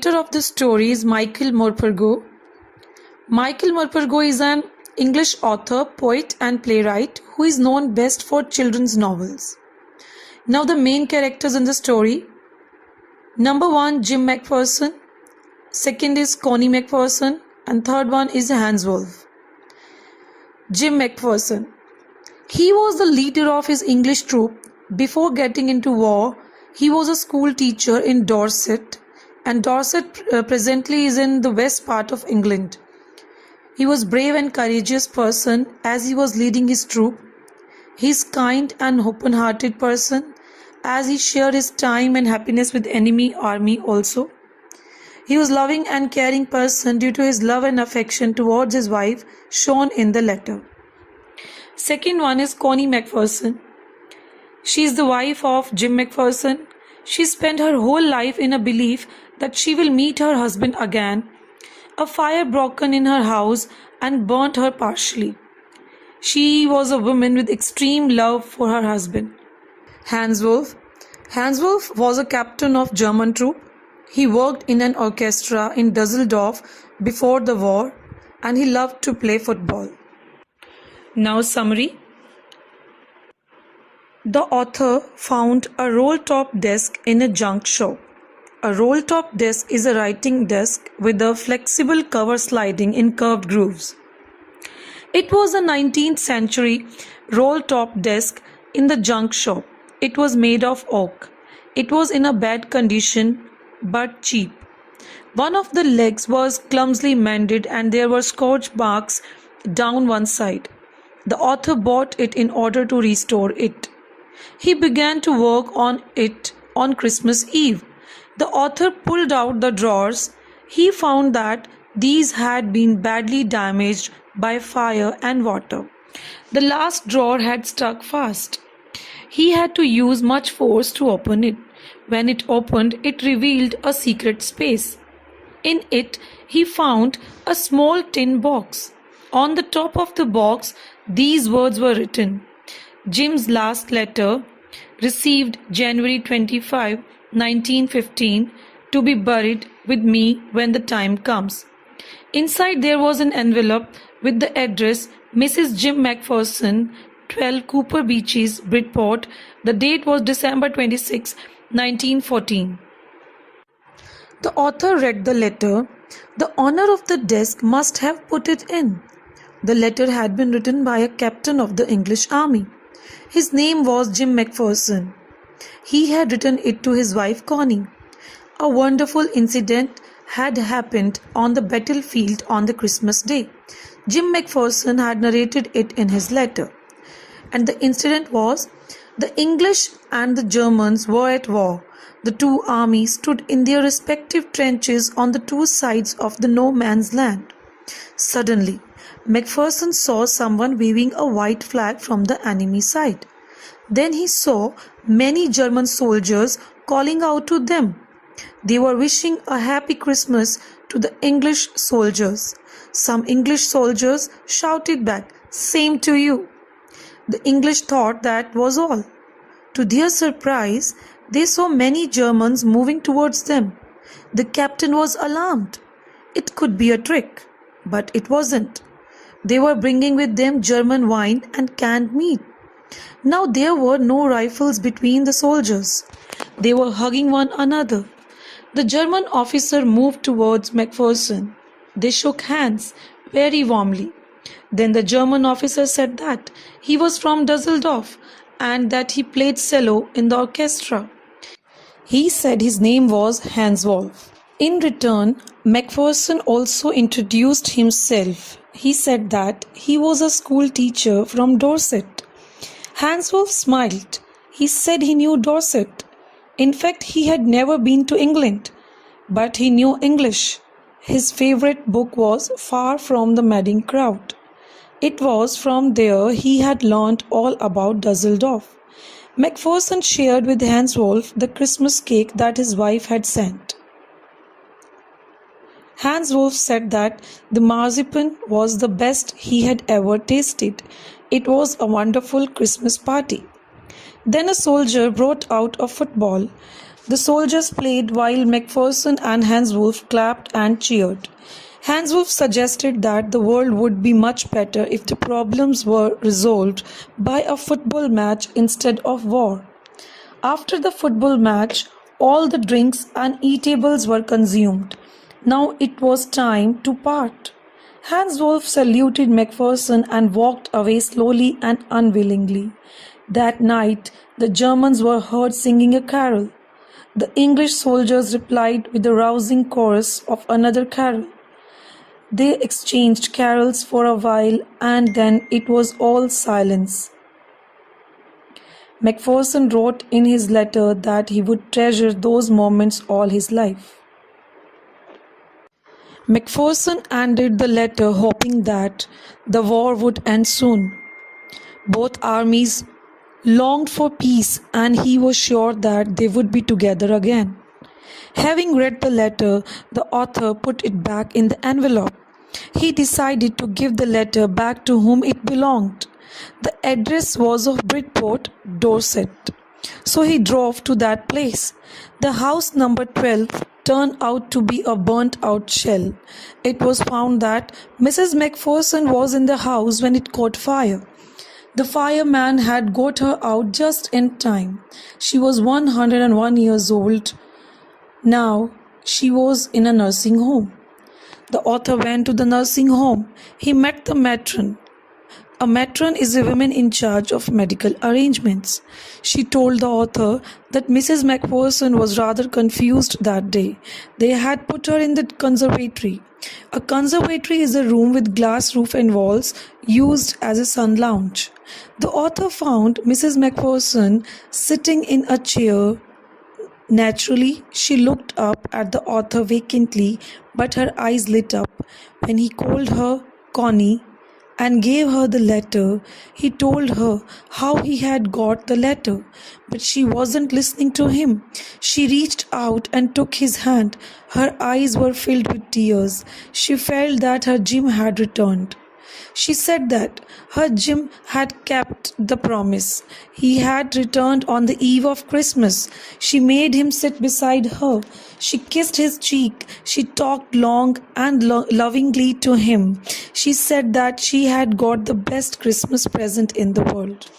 author of the story is Michael Morpurgo. Michael Morpurgo is an English author, poet, and playwright who is known best for children's novels. Now, the main characters in the story: number 1, Jim McPherson, second is Connie McPherson, and third one is Hans Wolf. Jim McPherson. He was the leader of his English troop. Before getting into war, he was a school teacher in Dorset, and Dorset presently is in the west part of England. He was brave and courageous person as he was leading his troop. He is kind and open-hearted person as he shared his time and happiness with enemy army also. He was loving and caring person due to his love and affection towards his wife shown in the letter. Second one is Connie McPherson. She is the wife of Jim McPherson. She spent her whole life in a belief that she will meet her husband again. A fire broke in her house and burnt her partially. She was a woman with extreme love for her husband. Hans Wolf. Hans Wolf was a captain of German troop. He worked in an orchestra in Dusseldorf before the war, and he loved to play football. Now, summary. The author found a roll-top desk in a junk shop. A roll-top desk is a writing desk with a flexible cover sliding in curved grooves. It was a 19th century roll-top desk in the junk shop. It was made of oak. It was in a bad condition but cheap. One of the legs was clumsily mended and there were scorch marks down one side. The author bought it in order to restore it. He began to work on it on Christmas Eve. The author pulled out the drawers. He found that these had been badly damaged by fire and water. The last drawer had stuck fast. He had to use much force to open it. When it opened, it revealed a secret space. In it, he found a small tin box. On the top of the box, these words were written: Jim's last letter, received January 25, 1915, to be buried with me when the time comes. Inside there was an envelope with the address Mrs. Jim McPherson, 12 Cooper Beaches, Bridport. The date was December 26, 1914. The author read the letter. The owner of the desk must have put it in. The letter had been written by a captain of the English army. His name was Jim McPherson. He had written it to his wife Connie. A wonderful incident had happened on the battlefield on the Christmas day. Jim McPherson had narrated it in his letter. And the incident was: the English and the Germans were at war. The two armies stood in their respective trenches on the two sides of the no man's land. Suddenly, McPherson saw someone waving a white flag from the enemy side. Then he saw many German soldiers calling out to them. They were wishing a happy Christmas to the English soldiers. Some English soldiers shouted back, "Same to you." The English thought that was all. To their surprise, they saw many Germans moving towards them. The captain was alarmed. It could be a trick, but it wasn't. They were bringing with them German wine and canned meat. Now there were no rifles between the soldiers. They were hugging one another. The German officer moved towards McPherson. They shook hands very warmly. Then the German officer said that he was from Dusseldorf and that he played cello in the orchestra. He said his name was Hans Wolf. In return, McPherson also introduced himself. He said that he was a school teacher from Dorset. Hans Wolf smiled. He said he knew Dorset. In fact, he had never been to England, but he knew English. His favorite book was Far from the Madding Crowd. It was from there he had learnt all about Dusseldorf. McPherson shared with Hans Wolf the Christmas cake that his wife had sent. Hans Wolf said that the marzipan was the best he had ever tasted. It was a wonderful Christmas party. Then a soldier brought out a football. The soldiers played while Macpherson and Hans Wolff clapped and cheered. Hans Wolff suggested that the world would be much better if the problems were resolved by a football match instead of war. After the football match, all the drinks and eatables were consumed. Now it was time to part. Hans Wolff saluted Macpherson and walked away slowly and unwillingly. That night, the Germans were heard singing a carol. The English soldiers replied with a rousing chorus of another carol. They exchanged carols for a while and then it was all silence. Macpherson wrote in his letter that he would treasure those moments all his life. Macpherson ended the letter hoping that the war would end soon. Both armies longed for peace and he was sure that they would be together again. Having read the letter, the author put it back in the envelope. He decided to give the letter back to whom it belonged. The address was of Bridport, Dorset. So he drove to that place. The house number 12 turned out to be a burnt-out shell. It was found that Mrs. Macpherson was in the house when it caught fire. The fireman had got her out just in time. She was 101 years old. Now she was in a nursing home. The author went to the nursing home. He met the matron. A matron is a woman in charge of medical arrangements. She told the author that Mrs. Macpherson was rather confused that day. They had put her in the conservatory. A conservatory is a room with glass roof and walls used as a sun lounge. The author found Mrs. Macpherson sitting in a chair. Naturally, she looked up at the author vacantly, but her eyes lit up. When he called her Connie and gave her the letter, he told her how he had got the letter, but she wasn't listening to him. She reached out and took his hand. Her eyes were filled with tears. She felt that her Jim had returned. She said that her Jim had kept the promise. He had returned on the eve of Christmas. She made him sit beside her. She kissed his cheek. She talked long and lovingly to him. She said that she had got the best Christmas present in the world.